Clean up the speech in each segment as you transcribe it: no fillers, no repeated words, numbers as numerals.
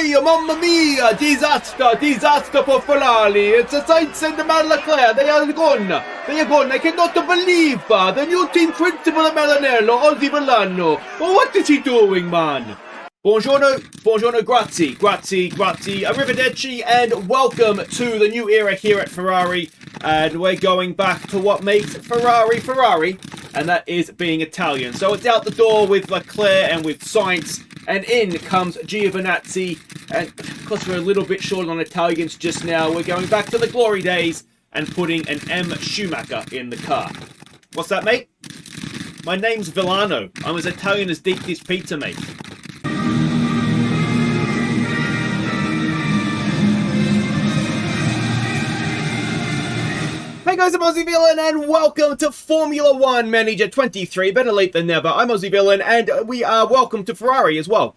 mia, mamma mia, disaster for Ferrari. It's a Sainz and Leclerc. They are gone. I cannot believe the new team principal of Maranello, Aussie Milano. Well, what is he doing, man? Buongiorno, grazie, arrivederci, and welcome to the new era here at Ferrari. And we're going back to what makes Ferrari, and that is being Italian. So it's out the door with Leclerc and with Sainz, and in comes Giovinazzi. And because we're a little bit short on Italians just now, we're going back to the glory days and putting an M. Schumacher in the car. What's that, mate? My name's Villano. I'm as Italian as deep dish pizza, mate. Hey guys, I'm Aussie Villain, and welcome to Formula 1 Manager 23. Better late than never. I'm Aussie Villain, and we are welcome to Ferrari as well.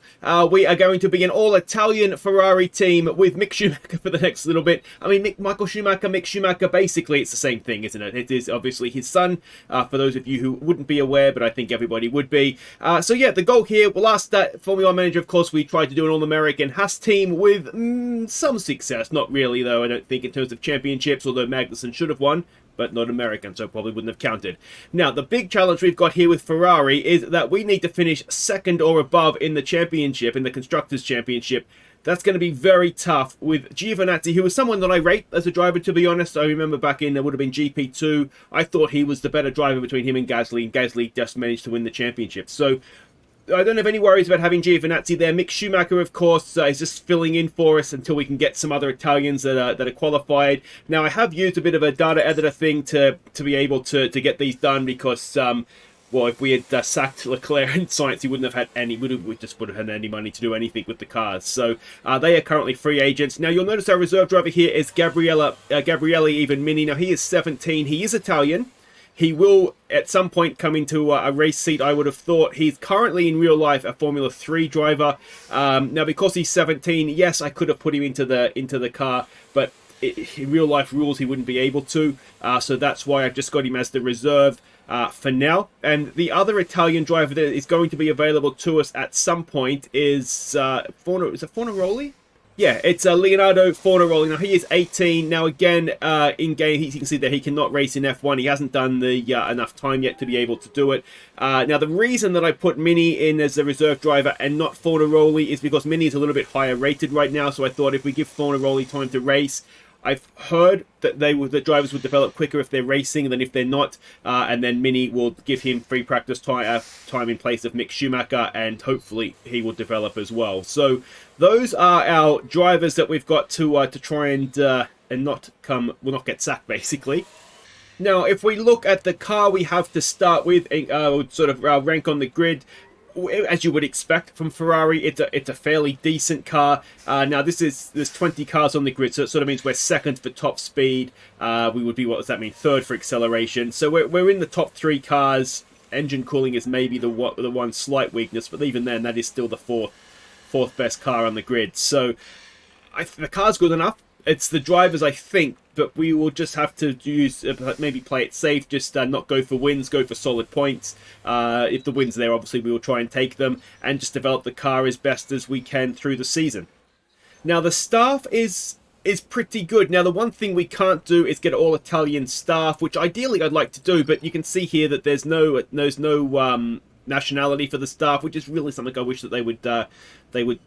We are going to be an all-Italian Ferrari team with Mick Schumacher for the next little bit. I mean, Mick Schumacher, basically it's the same thing, isn't it? It is obviously his son, for those of you who wouldn't be aware, but I think everybody would be. So yeah, the goal here, last Formula 1 Manager, of course, we tried to do an all-American Haas team with some success. Not really, though, I don't think, in terms of championships, although Magnussen should have won, but not American, so probably wouldn't have counted. Now, the big challenge we've got here with Ferrari is that we need to finish second or above in the championship, in the Constructors' Championship. That's going to be very tough with Giovinazzi, who was someone that I rate as a driver, to be honest. I remember back in, it would have been GP2, I thought he was the better driver between him and Gasly just managed to win the championship. So I don't have any worries about having Giovinazzi there. Mick Schumacher, of course, is just filling in for us until we can get some other Italians that are qualified. Now, I have used a bit of a data editor thing to be able to get these done because, well, if we had sacked Leclerc and Sainz, he wouldn't have had any. We just wouldn't have had any money to do anything with the cars. So they are currently free agents. Now, you'll notice our reserve driver here is Gabriele even Mini. Now, he is 17. He is Italian. He will, at some point, come into a race seat, I would have thought. He's currently, in real life, a Formula 3 driver. Now, because he's 17, yes, I could have put him into the car, but in real life rules, he wouldn't be able to. So that's why I've just got him as the reserve for now. And the other Italian driver that is going to be available to us at some point is Fornaroli? Yeah, it's Leonardo Fornaroli. Now, he is 18. Now, again, in-game, you can see that he cannot race in F1. He hasn't done the enough time yet to be able to do it. Now, the reason that I put Mini in as a reserve driver and not Fornaroli is because Mini is a little bit higher rated right now. So I thought if we give Fornaroli time to race, I've heard that the drivers would develop quicker if they're racing than if they're not, and then Mini will give him free practice time in place of Mick Schumacher, and hopefully he will develop as well. So those are our drivers that we've got to try and not get sacked, basically. Now, if we look at the car we have to start with, sort of our rank on the grid, as you would expect from Ferrari, it's a fairly decent car. Now, there's 20 cars on the grid, so it sort of means we're second for top speed. We would be, what does that mean, third for acceleration. So we're in the top 3 cars. Engine cooling is maybe the one slight weakness, but even then, that is still the fourth best car on the grid. So the car's good enough. It's the drivers, I think, but we will just have to maybe play it safe, just not go for wins, go for solid points. If the wins are there, obviously we will try and take them, and just develop the car as best as we can through the season. Now, the staff is pretty good. Now, the one thing we can't do is get all Italian staff, which ideally I'd like to do, but you can see here that there's no nationality for the staff, which is really something I wish that they would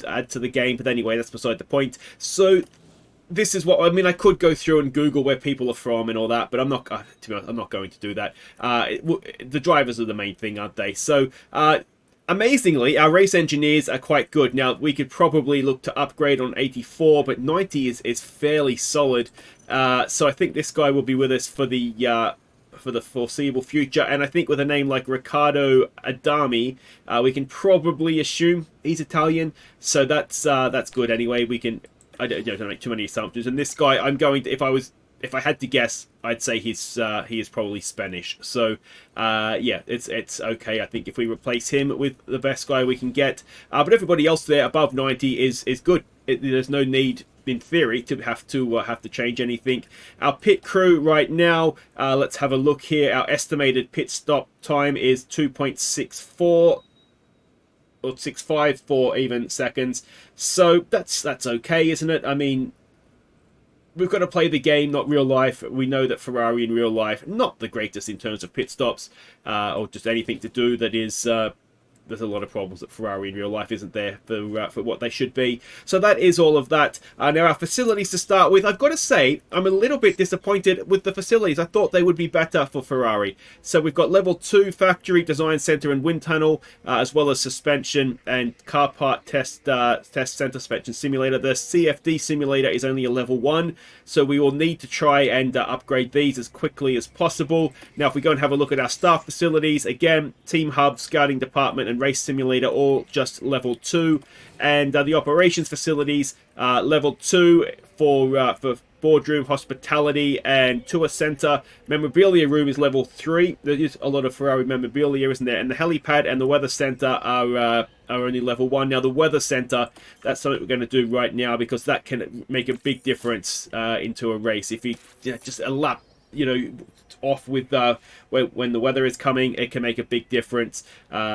add to the game. But anyway, that's beside the point. So this is what I mean. I could go through and Google where people are from and all that, but I'm not. To be honest, I'm not going to do that. The drivers are the main thing, aren't they? So, amazingly, our race engineers are quite good. Now, we could probably look to upgrade on 84, but 90 is fairly solid. So I think this guy will be with us for the foreseeable future. And I think with a name like Riccardo Adami, we can probably assume he's Italian. So that's good. Anyway, we can. I don't make too many assumptions. And this guy, I'm going to, if I had to guess, I'd say he is probably Spanish. So yeah, it's okay. I think if we replace him with the best guy we can get, but everybody else there above 90 is good. There's no need, in theory, to have to change anything. Our pit crew right now, let's have a look here. Our estimated pit stop time is 2.64. or 6.5 for even seconds. So that's okay, isn't it? I mean, we've got to play the game, not real life. We know that Ferrari in real life, not the greatest in terms of pit stops or just anything to do that is... there's a lot of problems that Ferrari in real life isn't there for what they should be. So that is all of that. Now our facilities to start with. I've got to say, I'm a little bit disappointed with the facilities. I thought they would be better for Ferrari. So we've got level 2 factory, design center and wind tunnel, as well as suspension and car part test center suspension simulator. The CFD simulator is only a level 1, so we will need to try and upgrade these as quickly as possible. Now if we go and have a look at our staff facilities, again, team hub, scouting department and race simulator, all just level 2, and the operations facilities level 2 for boardroom, hospitality and tour center. Memorabilia room is level 3. There is a lot of Ferrari memorabilia, isn't there? And the helipad and the weather center are only level 1. Now the weather center, that's something we're going to do right now, because that can make a big difference into a race. If you just a lap, off with when the weather is coming, it can make a big difference.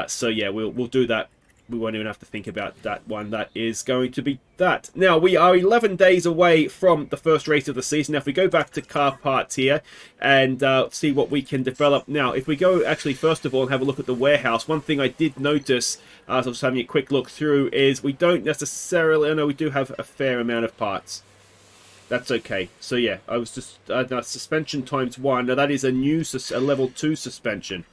So yeah, we'll do that. We won't even have to think about that one. That is going to be that. Now we are 11 days away from the first race of the season. Now if we go back to car parts here and see what we can develop. Now if we go actually first of all and have a look at the warehouse, one thing I did notice as I was having a quick look through is we don't necessarily, I know we do have a fair amount of parts. That's okay. So yeah, I was just suspension times 1. Now that is a new a level 2 suspension.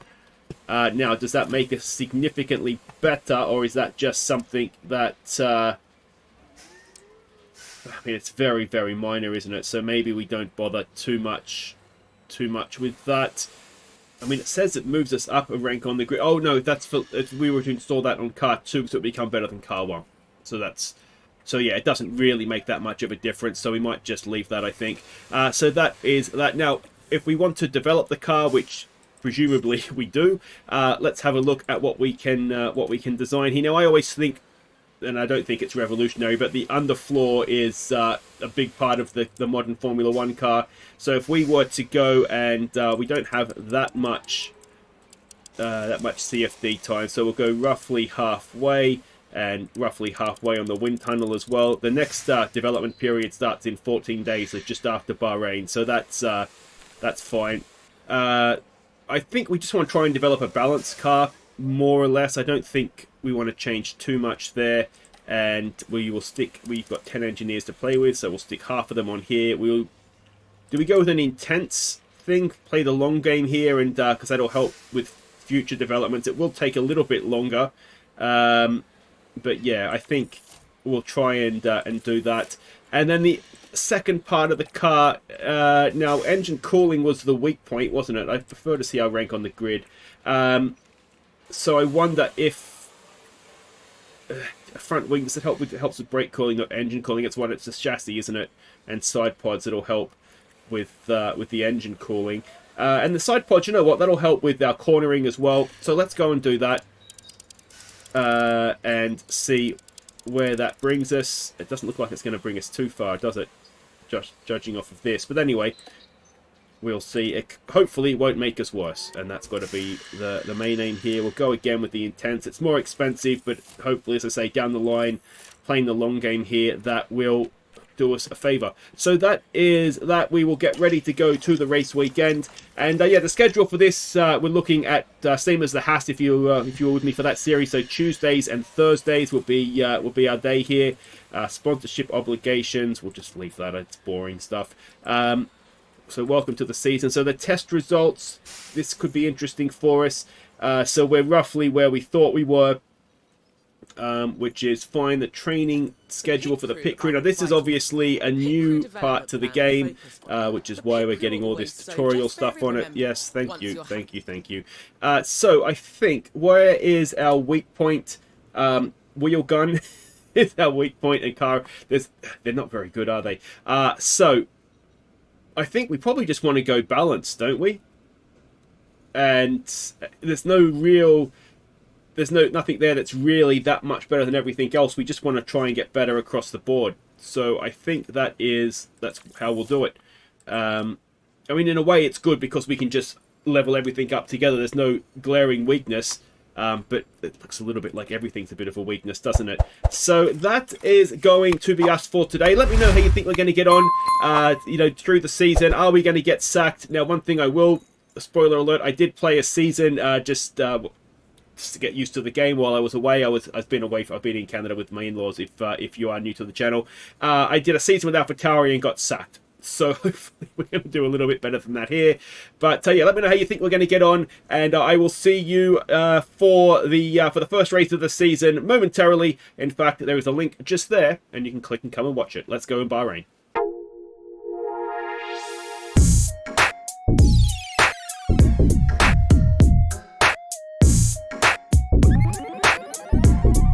Now does that make us significantly better, or is that just something that I mean, it's very, very minor, isn't it? So maybe we don't bother too much with that. I mean, it says it moves us up a rank on the grid. Oh no, that's for if we were to install that on car 2, so it would become better than car 1. So yeah, it doesn't really make that much of a difference, so we might just leave that, I think. So that is that. Now, if we want to develop the car, which presumably we do, let's have a look at what we can design here. Now, I always think, and I don't think it's revolutionary, but the underfloor is a big part of the modern Formula 1 car. So if we were to go and we don't have that much CFD time, so we'll go roughly halfway. And roughly halfway on the wind tunnel as well. The next development period starts in 14 days, so just after Bahrain. So that's fine. I think we just want to try and develop a balanced car, more or less. I don't think we want to change too much there. And we will stick. We've got 10 engineers to play with, so we'll stick half of them on here. Do we go with an intense thing? Play the long game here, and because that'll help with future developments. It will take a little bit longer. But yeah, I think we'll try and do that. And then the second part of the car, now engine cooling was the weak point, wasn't it? I prefer to see our rank on the grid. So I wonder if front wings that helps with brake cooling, not engine cooling. It's the chassis, isn't it? And side pods that'll help with the engine cooling. And the side pods, you know what? That'll help with our cornering as well. So let's go and do that. And see where that brings us. It doesn't look like it's going to bring us too far, does it? Just judging off of this. But anyway, we'll see. It hopefully won't make us worse, and that's got to be the main aim here. We'll go again with the intense. It's more expensive, but hopefully, as I say, down the line, playing the long game here, that will do us a favor. So that is that. We will get ready to go to the race weekend, and yeah, the schedule for this we're looking at same as the Haas. If you were with me for that series, so Tuesdays and Thursdays will be our day here. Sponsorship obligations, we'll just leave that. It's boring stuff. So welcome to the season. So the test results, this could be interesting for us. So we're roughly where we thought we were. Which is fine. The training schedule for the pit crew. Now, this is obviously a new part to the game, which is why we're getting all this tutorial stuff on it. Yes, thank you. So I think, where is our weak point? Wheel gun is our weak point, and car. They're not very good, are they? So I think we probably just want to go balanced, don't we? And there's nothing there that's really that much better than everything else. We just want to try and get better across the board. So I think that's how we'll do it. I mean, in a way, it's good because we can just level everything up together. There's no glaring weakness. but it looks a little bit like everything's a bit of a weakness, doesn't it? So that is going to be us for today. Let me know how you think we're going to get on, you know, through the season. Are we going to get sacked? Now, one thing I will, spoiler alert, I did play a season just to get used to the game while I was away. I've been away. I've been in Canada with my in-laws. If you are new to the channel, I did a season with AlphaTauri and got sacked. So hopefully we're going to do a little bit better than that here. But yeah, let me know how you think we're going to get on, and I will see you for the first race of the season momentarily. In fact, there is a link just there, and you can click and come and watch it. Let's go in Bahrain.